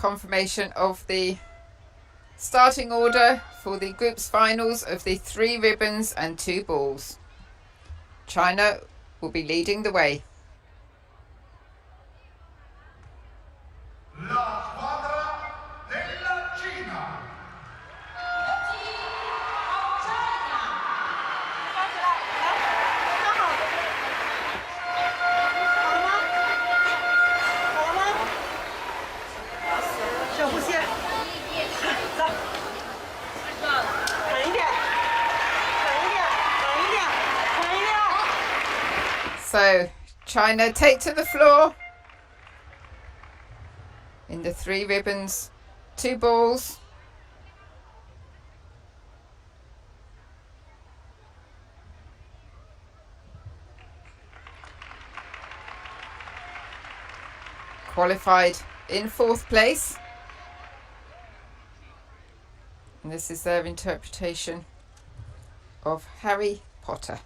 confirmation of the starting order for the group's finals of the 3 ribbons and 2 balls. China will be leading the way. So China take to the floor in the 3 ribbons, 2 balls. Qualified in 4th place. And this is their interpretation of Harry Potter.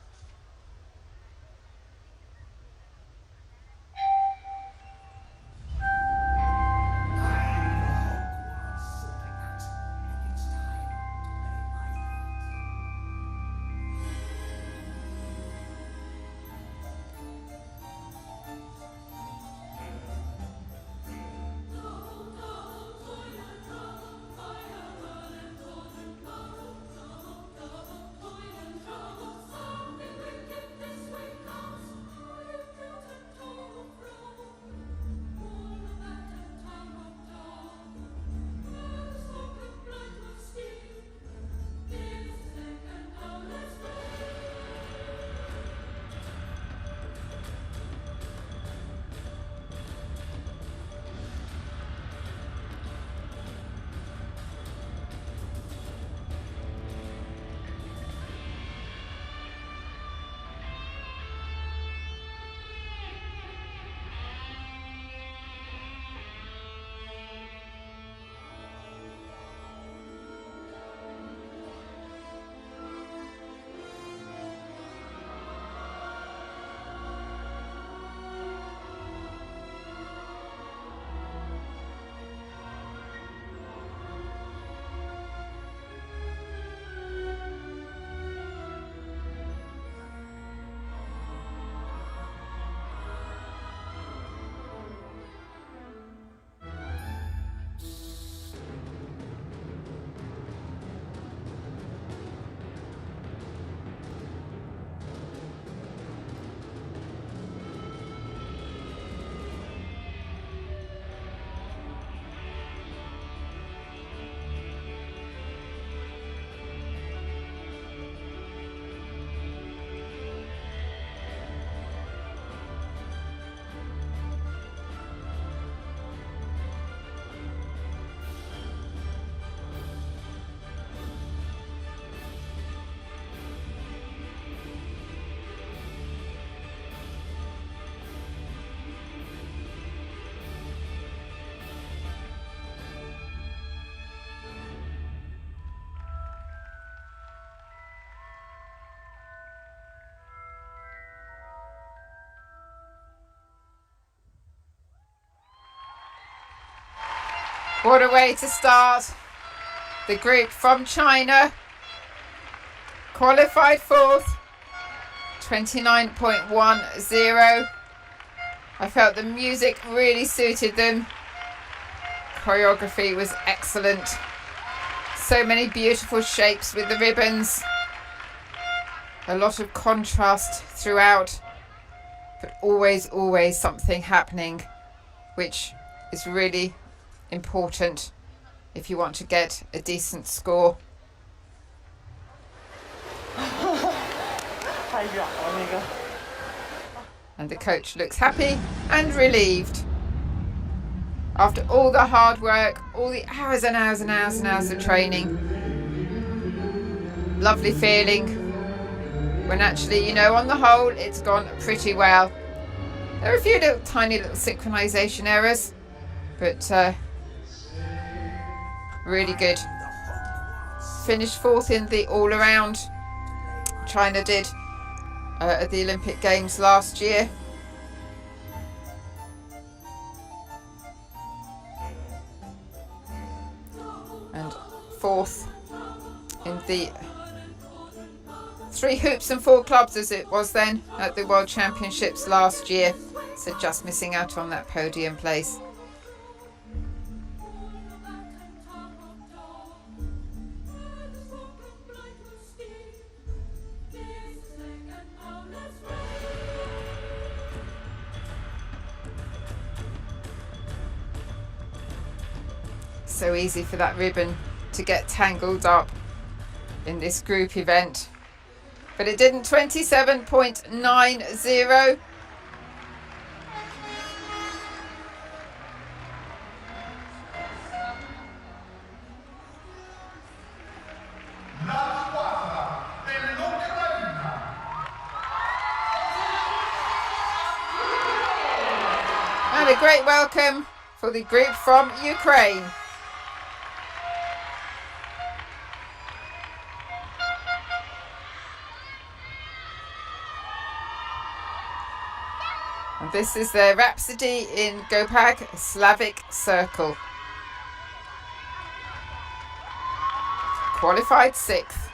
What a way to start. The group from China qualified 4th, 29.10. I felt the music really suited them. Choreography was excellent. So many beautiful shapes with the ribbons. A lot of contrast throughout, but always something happening, which is really important if you want to get a decent score. And the coach looks happy and relieved. After all the hard work, all the hours and hours and hours and hours of training. Lovely feeling when actually, you know, on the whole, it's gone pretty well. There are a few tiny little synchronization errors, but really good. Finished 4th in the all-around. China did at the Olympic Games last year. 4th in the 3 hoops and 4 clubs as it was then at the World Championships last year. So just missing out on that podium place. So easy for that ribbon to get tangled up in this group event. But it didn't. 27.90. And a great welcome for the group from Ukraine. And this is their Rhapsody in Gopag Slavic Circle. Qualified 6th.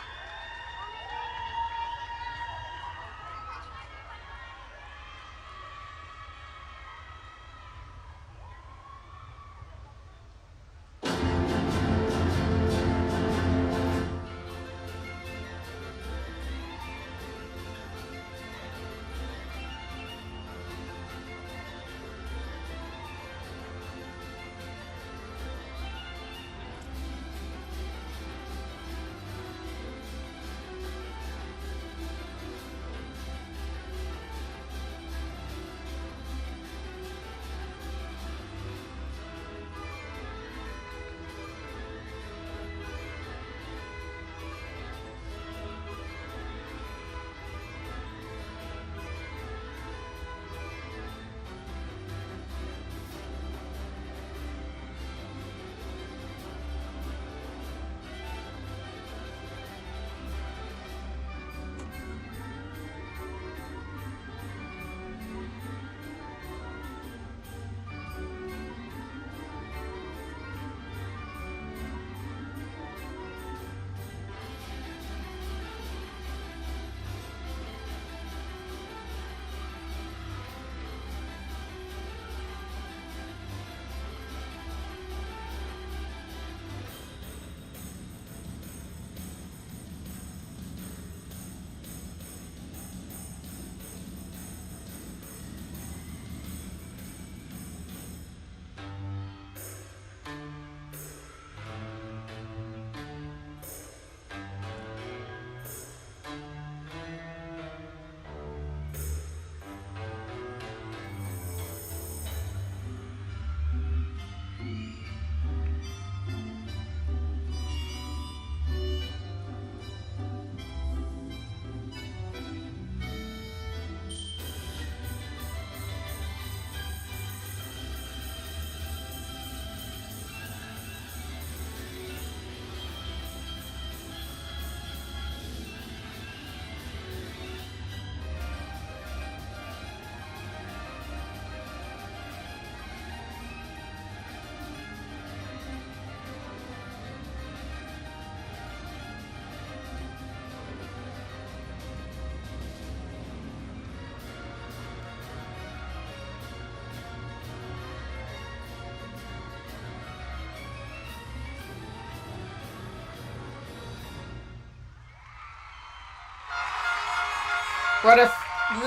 What a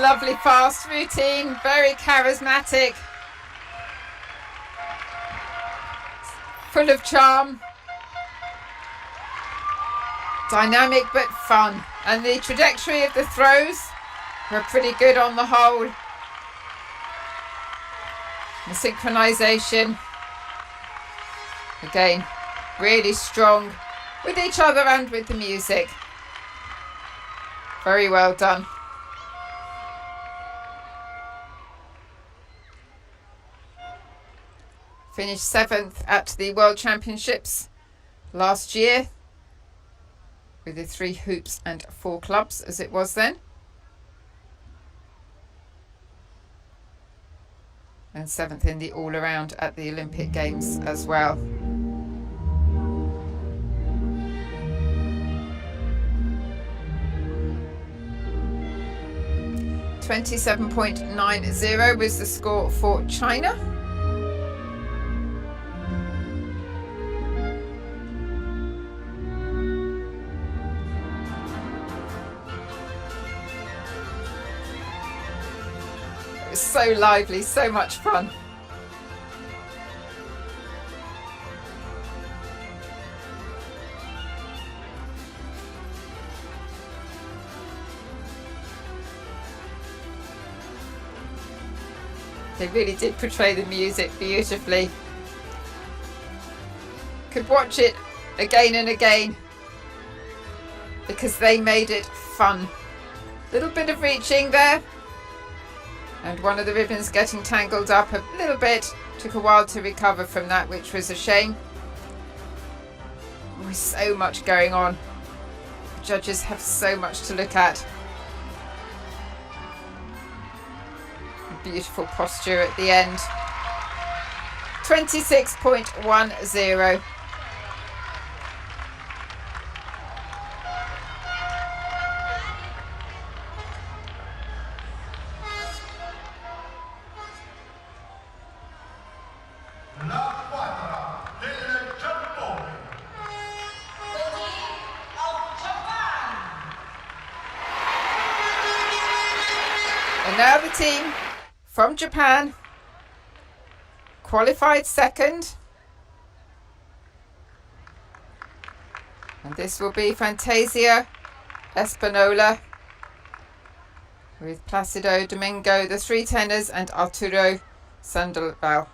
lovely fast routine, very charismatic, full of charm, dynamic but fun. And the trajectory of the throws were pretty good on the whole. The synchronization, again, really strong with each other and with the music. Very well done. Finished 7th at the World Championships last year with the 3 hoops and 4 clubs as it was then. And 7th in the all-around at the Olympic Games as well. 27.90 was the score for China. It was so lively, so much fun. They really did portray the music beautifully. Could watch it again and again because they made it fun. Little bit of reaching there, and one of the ribbons getting tangled up a little bit. Took a while to recover from that, which was a shame. With so much going on, the judges have so much to look at. Beautiful posture at the end. 26.10. And now the team from Japan qualified second, and this will be Fantasia Espanola with Placido Domingo, the three tenors, and Arturo Sandoval.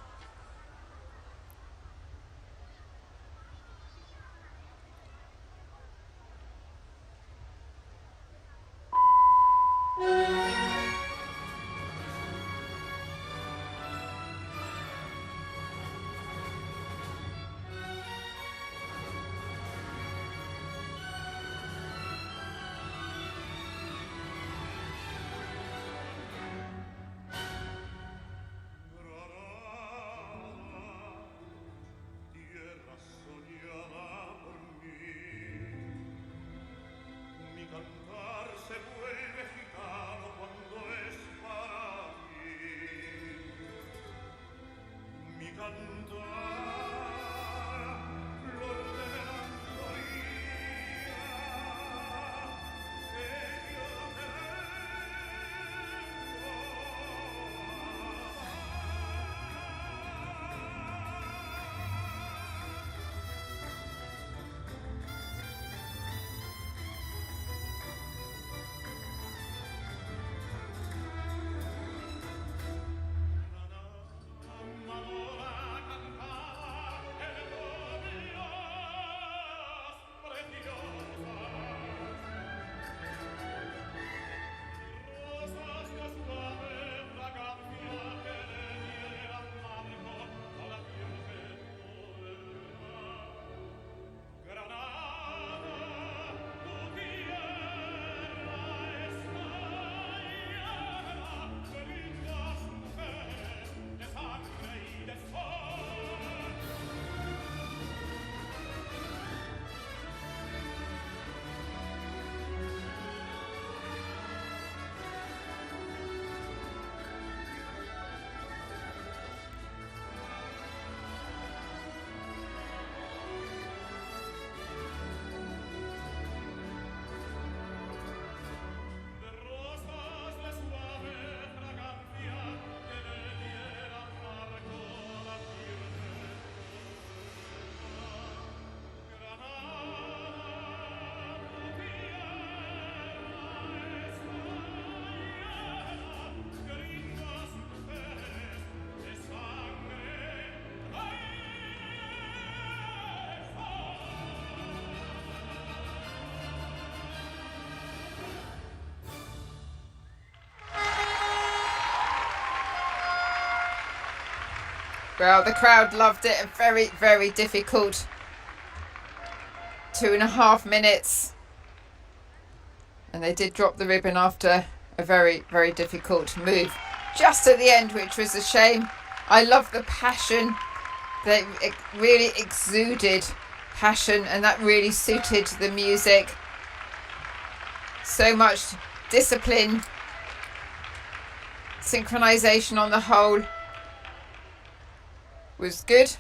Well, the crowd loved it. A very, very difficult 2.5 minutes. And they did drop the ribbon after a very, very difficult move. Just at the end, which was a shame. I love the passion. They really exuded passion, and that really suited the music. So much discipline Synchronization on the whole was good.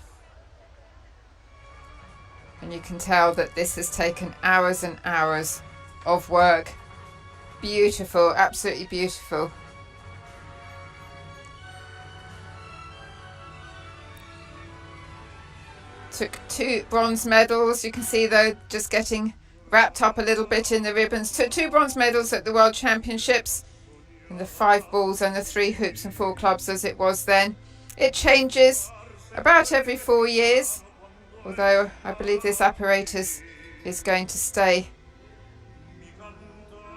And you can tell that this has taken hours and hours of work. Beautiful, absolutely beautiful. Took 2 bronze medals. You can see though just getting wrapped up a little bit in the ribbons. Took 2 bronze medals at the World Championships in the 5 balls and the 3 hoops and 4 clubs as it was then. It changes about every 4 years, although I believe this apparatus is going to stay,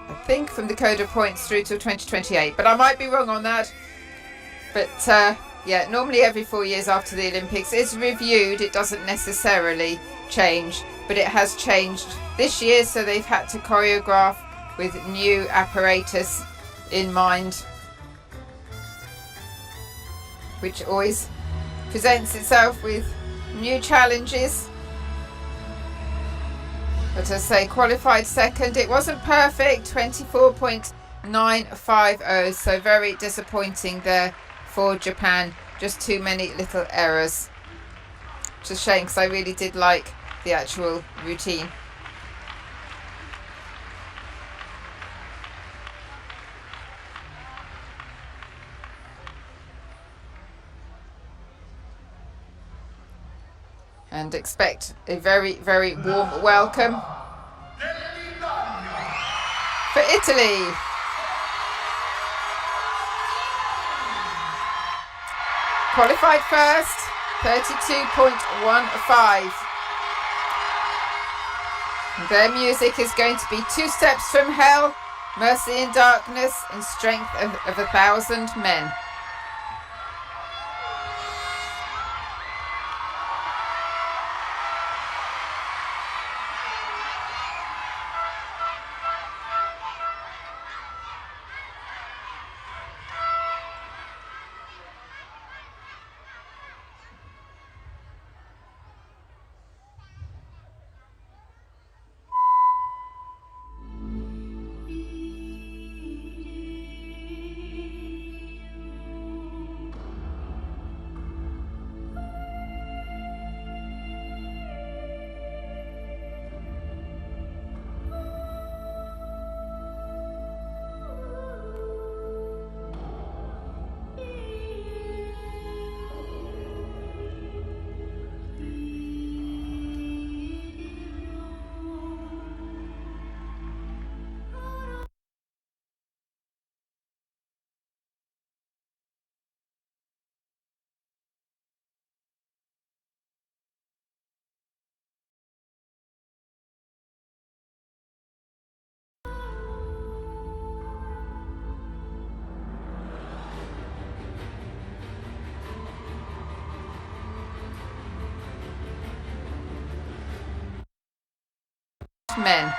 I think, from the code of points through to 2028, but I might be wrong on that. But yeah, normally every 4 years after the Olympics it's reviewed. It doesn't necessarily change, but it has changed this year, so they've had to choreograph with new apparatus in mind, which always presents itself with new challenges. But as I say, qualified second. It wasn't perfect, 24.950, so very disappointing there for Japan. Just too many little errors. Which is a shame, because I really did like the actual routine. And expect a very, very warm welcome for Italy. Qualified first, 32.15. Their music is going to be Two Steps from Hell, Mercy in Darkness, and Strength of 1,000 Men. Men.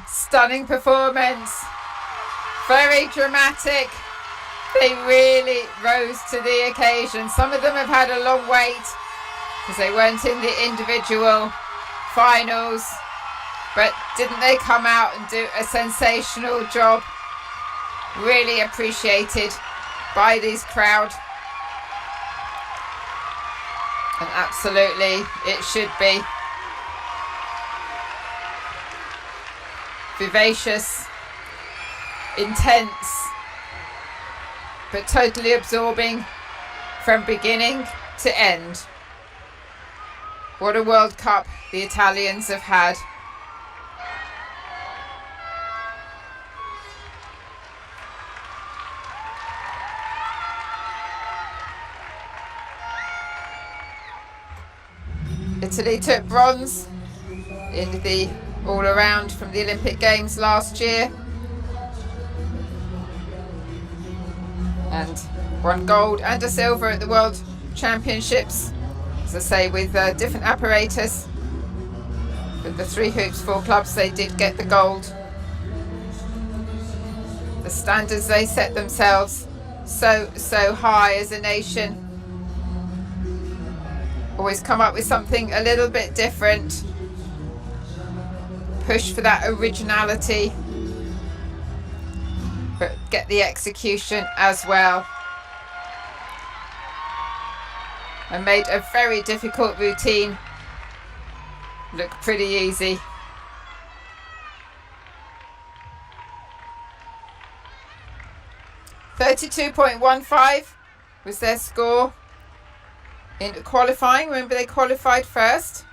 Stunning performance. Very dramatic. They really rose to the occasion. Some of them have had a long wait because they weren't in the individual finals. But didn't they come out and do a sensational job? Really appreciated by this crowd. And absolutely it should be. Vivacious, intense, but totally absorbing from beginning to end. What a World Cup the Italians have had. Italy took bronze in the all-around from the Olympic Games last year and won gold and a silver at the World Championships, as I say, with different apparatus. With the 3 hoops, 4 clubs, they did get the gold. The standards they set themselves so high as a nation. Always come up with something a little bit different. Push for that originality, but get the execution as well. And made a very difficult routine look pretty easy. .32.15 was their score in qualifying. Remember, they qualified first.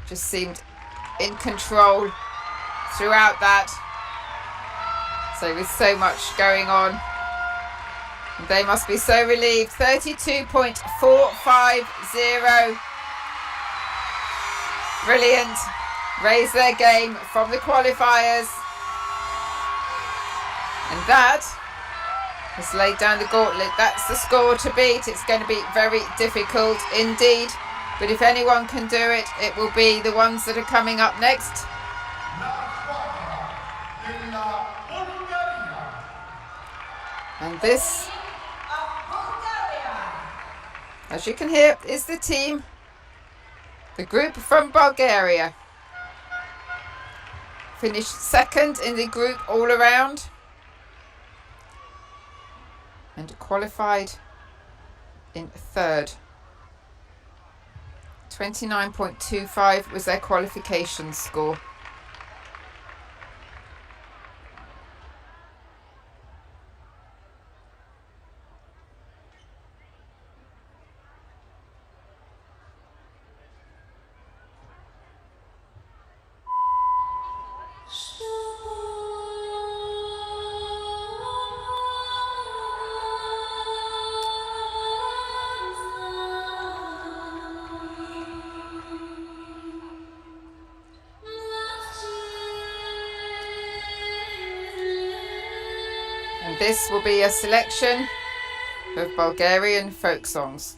Just seemed in control throughout that. So with so much going on, they must be so relieved. 32.450. Brilliant. Raise their game from the qualifiers. And that has laid down the gauntlet. That's the score to beat. It's going to be very difficult indeed. But if anyone can do it, it will be the ones that are coming up next. And this, as you can hear, is the team, the group from Bulgaria. Finished second in the group all around and qualified in third. 29.25 was their qualification score. And this will be a selection of Bulgarian folk songs.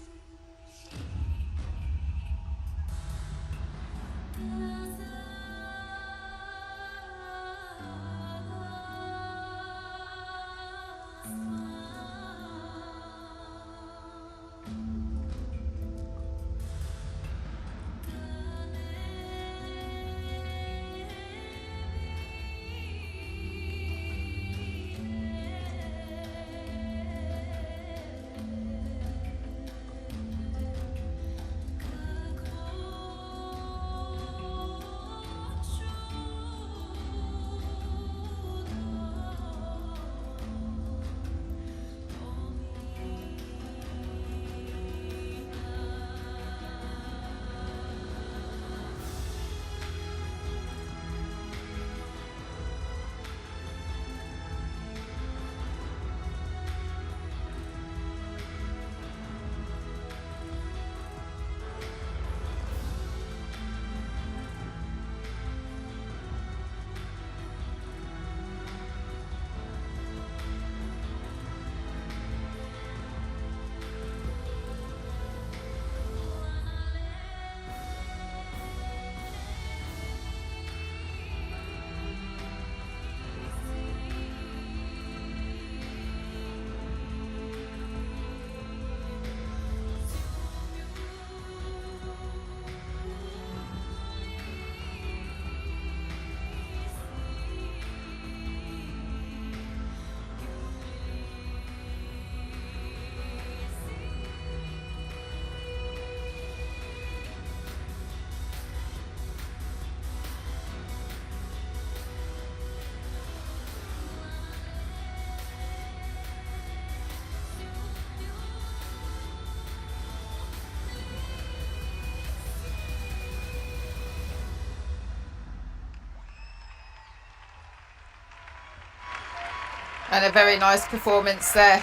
And a very nice performance there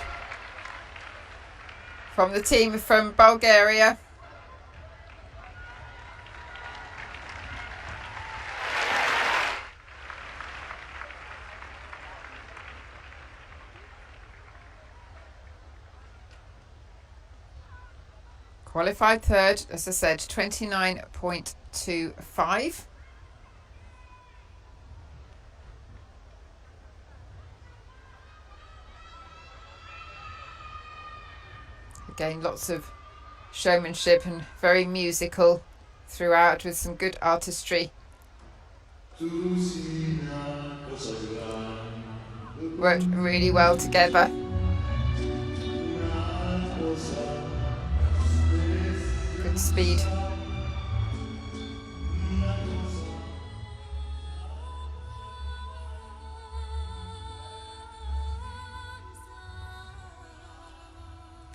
from the team from Bulgaria. Qualified third, as I said, 29.25. Again, lots of showmanship and very musical throughout with some good artistry. Worked really well together. Good speed.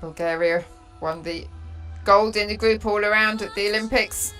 Bulgaria won the gold in the group all around at the Olympics.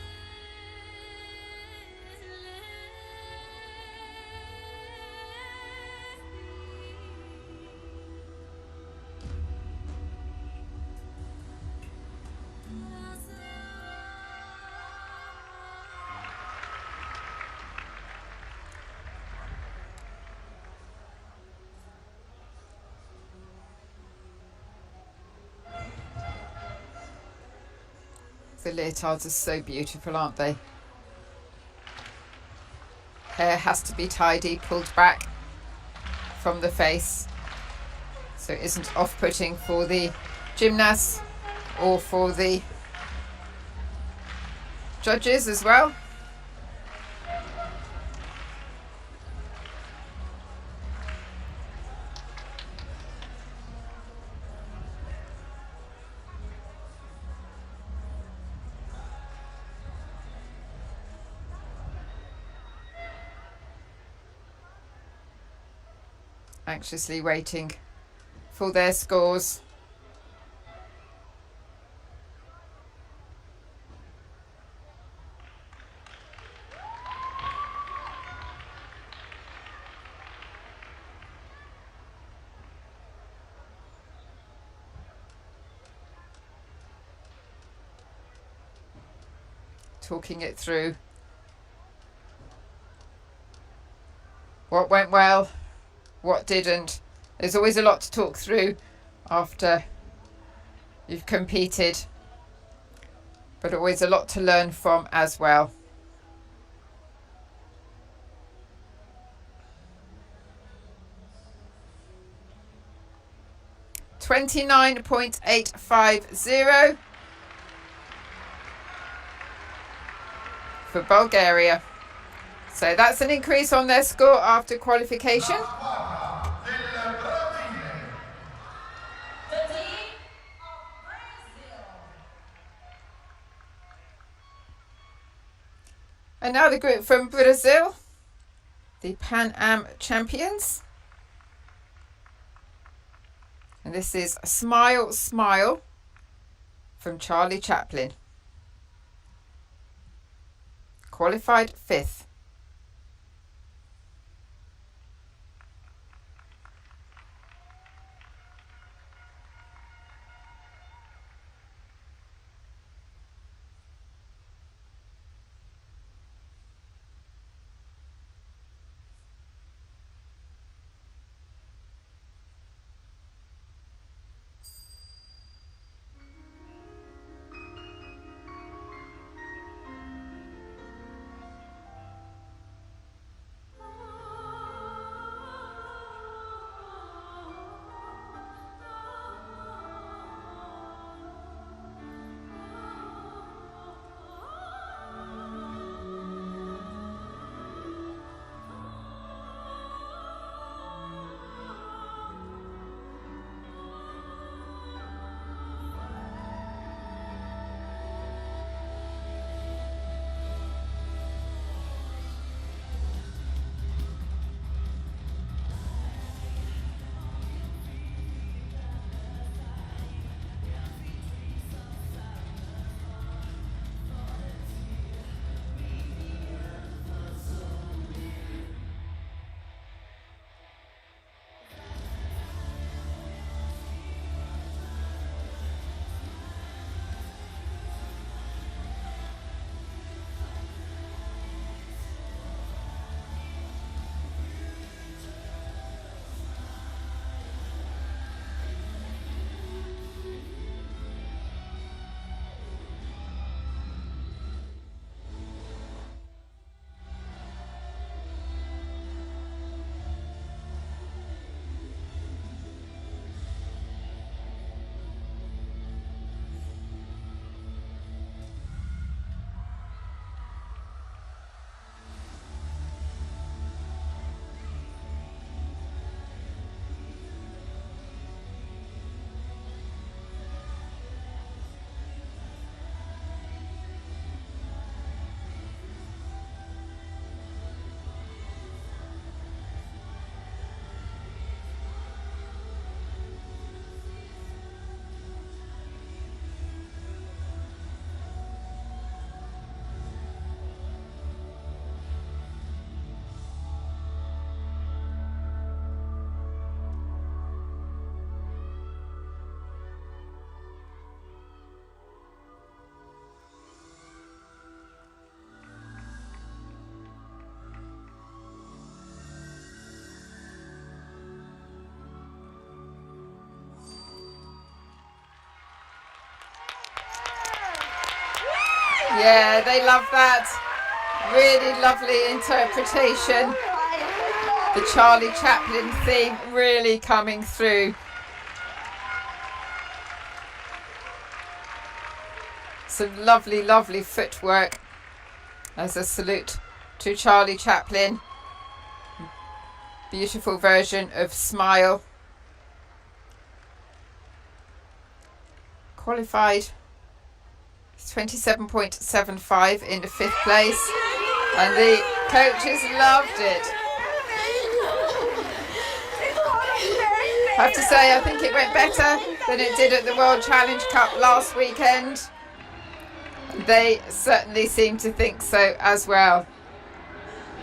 The leotards are so beautiful, aren't they? Hair has to be tidy, pulled back from the face, so it isn't off-putting for the gymnasts or for the judges as well. Anxiously waiting for their scores. Talking it through. What went well, what didn't. There's always a lot to talk through after you've competed, but always a lot to learn from as well. $29.850 for Bulgaria. So that's an increase on their score after qualification. And now the group from Brazil, the Pan Am champions. And this is Smile, Smile from Charlie Chaplin. Qualified fifth. Yeah, they love that. Really lovely interpretation. The Charlie Chaplin theme really coming through. Some lovely, lovely footwork as a salute to Charlie Chaplin. Beautiful version of Smile. Qualified 27.75 in the 5th place, and the coaches loved it. I have to say, I think it went better than it did at the World Challenge Cup last weekend. They certainly seem to think so as well.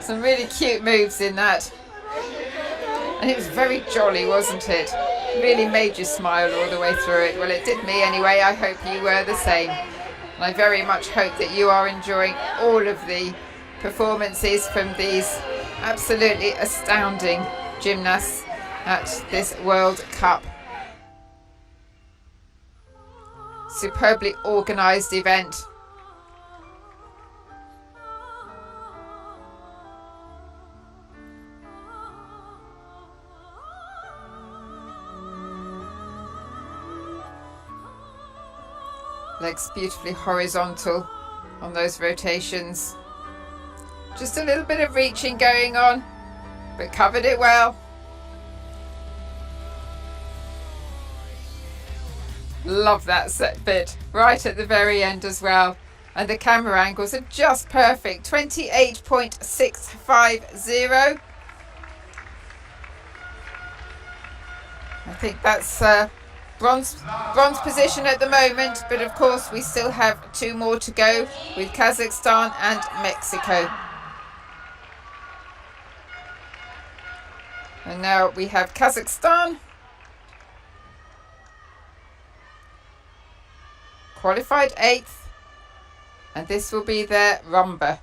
Some really cute moves in that. And it was very jolly, wasn't it? Really made you smile all the way through it. Well, it did me anyway. I hope you were the same. And I very much hope that you are enjoying all of the performances from these absolutely astounding gymnasts at this World Cup. Superbly organised event. Legs beautifully horizontal on those rotations. Just a little bit of reaching going on, but covered it well. Love that set bit right at the very end as well. And the camera angles are just perfect. 28.650. I think that's bronze position at the moment, but of course we still have 2 more to go with Kazakhstan and Mexico. And now we have Kazakhstan qualified 8th, and this will be their rumba.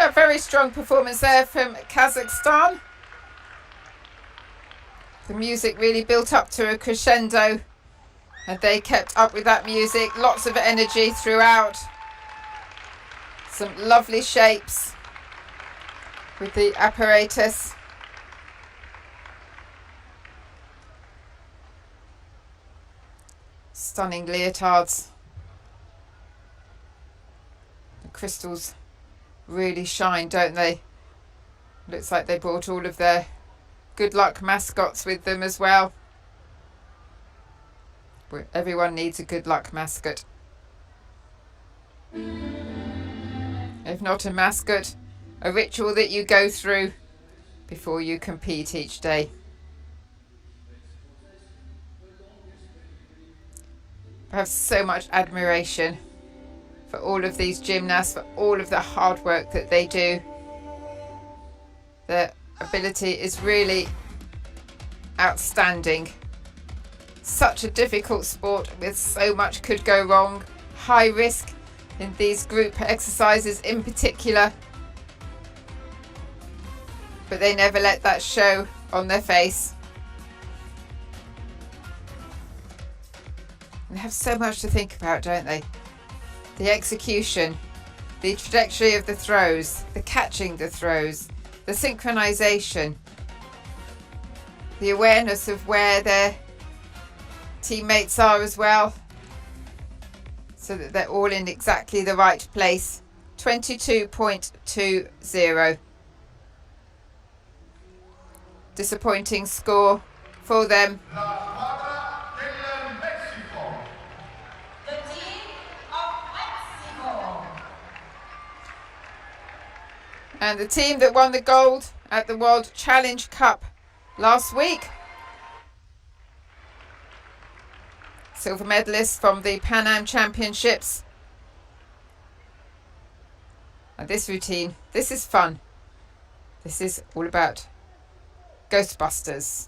A very strong performance there from Kazakhstan. The music really built up to a crescendo, and they kept up with that music. Lots of energy throughout. Some lovely shapes with the apparatus. Stunning leotards. The crystals really shine, don't they? Looks like they brought all of their good luck mascots with them as well. Everyone needs a good luck mascot. If not a mascot, a ritual that you go through before you compete each day. I have so much admiration for all of these gymnasts, for all of the hard work that they do. Their ability is really outstanding. Such a difficult sport with so much could go wrong. High risk in these group exercises in particular. But they never let that show on their face. They have so much to think about, don't they? The execution, the trajectory of the throws, the catching the throws, the synchronization, the awareness of where their teammates are as well, so that they're all in exactly the right place. 22.20. Disappointing score for them. And the team that won the gold at the World Challenge Cup last week. Silver medalists from the Pan Am Championships. And this routine, this is fun. This is all about Ghostbusters.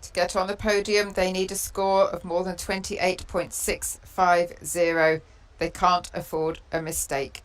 To get on the podium, they need a score of more than 28.650. They can't afford a mistake.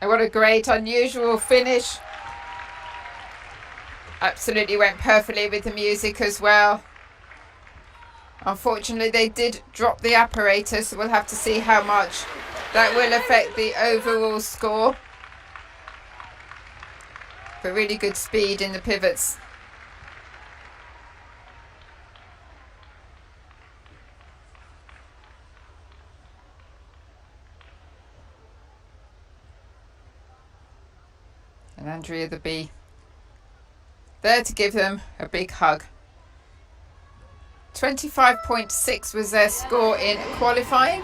And what a great, unusual finish. Absolutely went perfectly with the music as well. Unfortunately, they did drop the apparatus, so we'll have to see how much that will affect the overall score. But really good speed in the pivots. And Andrea the Bee there to give them a big hug. 25.6 was their score in qualifying.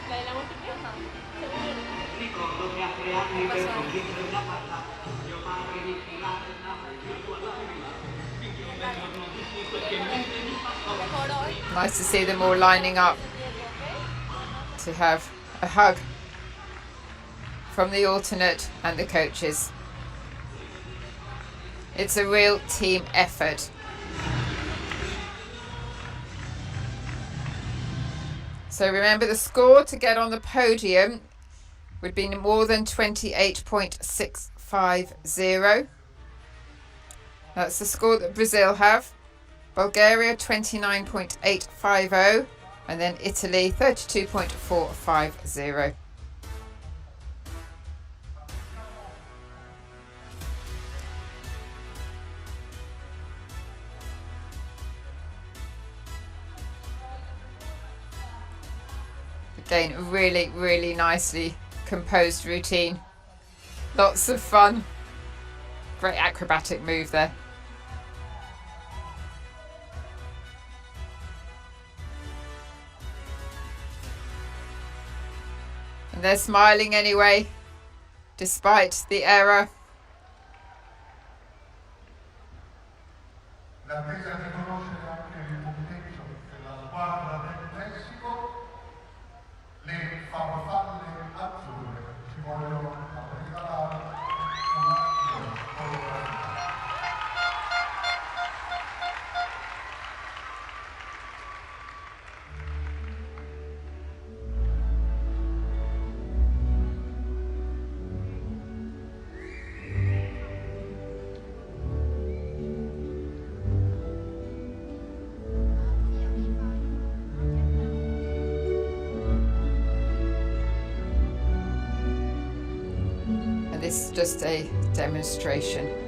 Nice to see them all lining up to have a hug from the alternate and the coaches. It's a real team effort. So remember, the score to get on the podium would be more than 28.650. That's the score that Brazil have. Bulgaria 29.850, and then Italy 32.450. Again, really, really nicely composed routine. Lots of fun. Great acrobatic move there. And they're smiling anyway, despite the error. This is just a demonstration.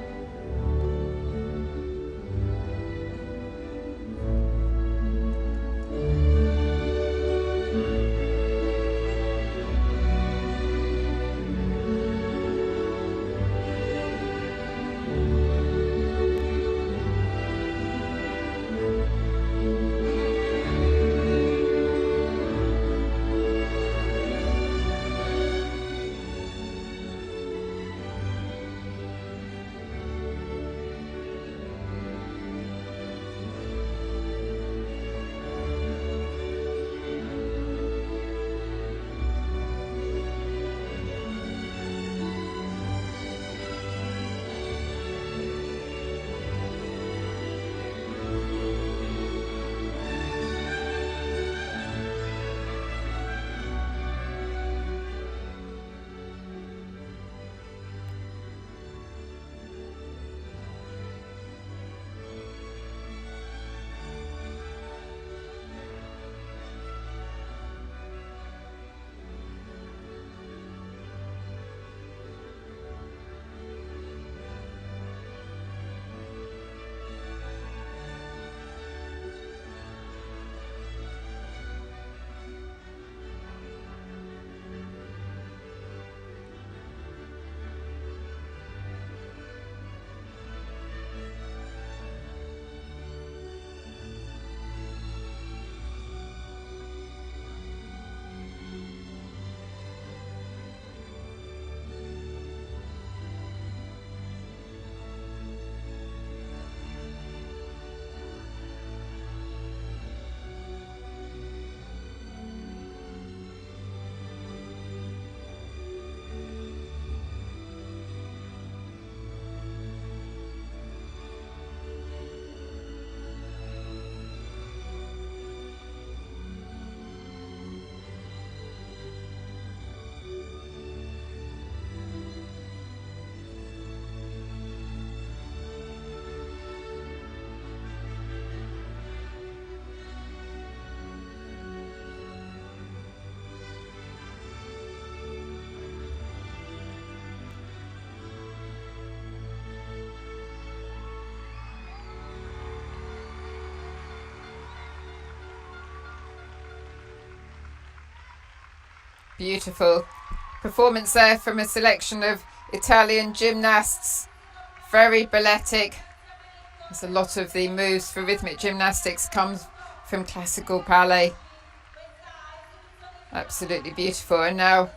Beautiful performance there from a selection of Italian gymnasts. Very balletic. There's a lot of the moves for rhythmic gymnastics comes from classical ballet. Absolutely beautiful. And now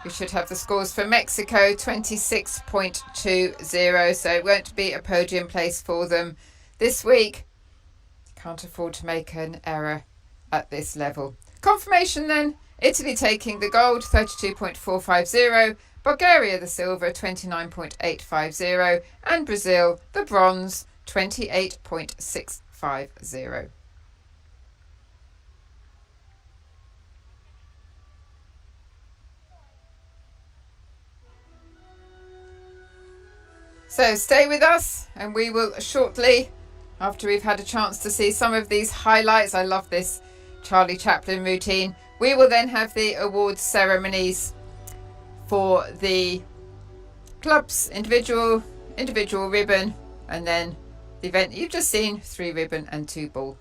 we should have the scores for Mexico, 26.20. So it won't be a podium place for them this week. Can't afford to make an error at this level. Confirmation then. Italy taking the gold, 32.450. Bulgaria the silver, 29.850. And Brazil the bronze, 28.650. So stay with us and we will shortly, after we've had a chance to see some of these highlights, I love this Charlie Chaplin routine, we will then have the awards ceremonies for the clubs, individual ribbon, and then the event you've just seen, 3 ribbon and 2 ball.